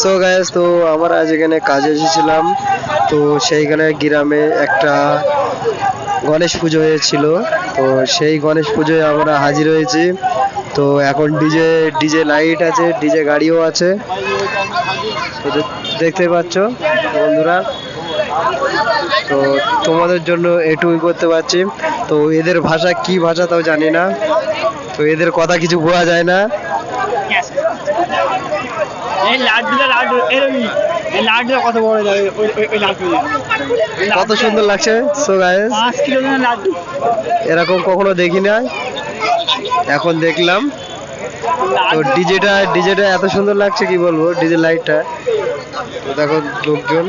So guys, তো আমরা আজ এখানে কাজে এসেছিলাম। তো সেইখানে গ্রামে একটা গণেশ পুজো হয়েছিল। তো সেই গণেশ পুজোয় আমরা হাজির হয়েছি। তো এখন ডিজে ডিজে লাইট আছে, ডিজে গাড়িও আছে। তো দেখতে পাচ্ছ বন্ধুরা। তো তোমাদের জন্য এটুকুই করতে পারছি। তো এদের ভাষা কি ভাষা তাও জানি না, তো এদের কথা কিছু বোঝা যায় না। কত সুন্দর লাগছে। সো গাইস, এরকম কখনো দেখি না, এখন দেখলাম। তো ডিজেটা এত সুন্দর লাগছে, কি বলবো, ডিজে লাইটটা। তো দেখো লোকজন।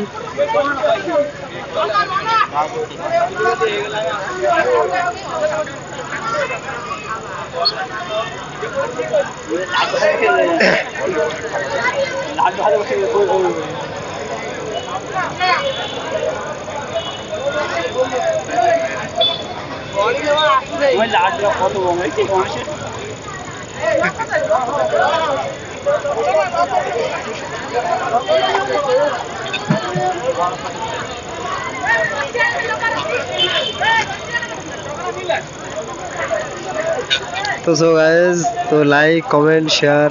তো সো গাইস, তো লাইক কমেন্ট শেয়ার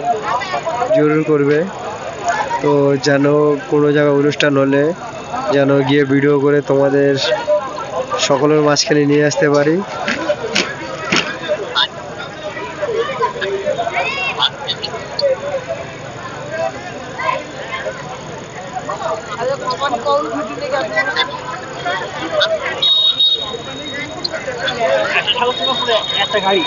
জরুর করবে। তো যেন কোনো জায়গায় অনুষ্ঠান হলে যেন গিয়ে ভিডিও করে তোমাদের সকলের মাঝখানে নিয়ে আসতে পারি। একটা গাড়ি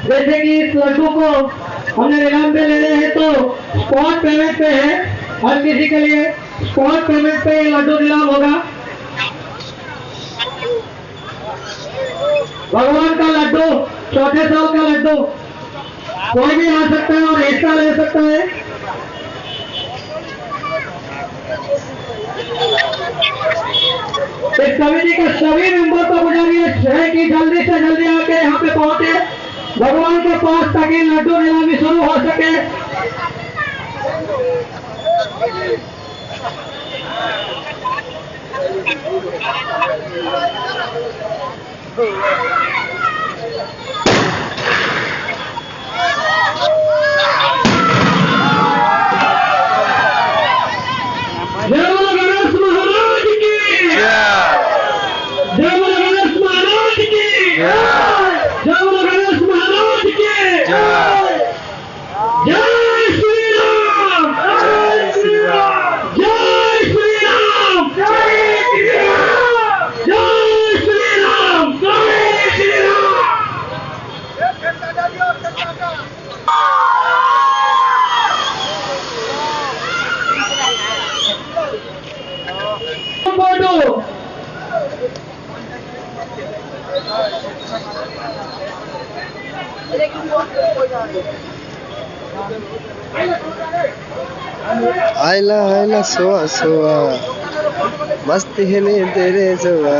जैसे कि इस लड्डू को हमने इनाम पे लेने हैं तो स्पॉट पेमेंट पे है। हर किसी के लिए स्पॉट पेमेंट पे ये लड्डू नीलाम होगा। भगवान का लड्डू, चौथे साल का लड्डू, कोई भी आ सकता है और हिस्सा ले सकता है। इस कमेटी के सभी मेंबर को गुजारिश है कि जल्दी से जल्दी आके यहाँ पे पहुंचे भगवान के पास, ताकि लड्डू नीलामी शुरू हो सके। आइला आइला सोआ सोआ मस्ती है तेरे जोआ।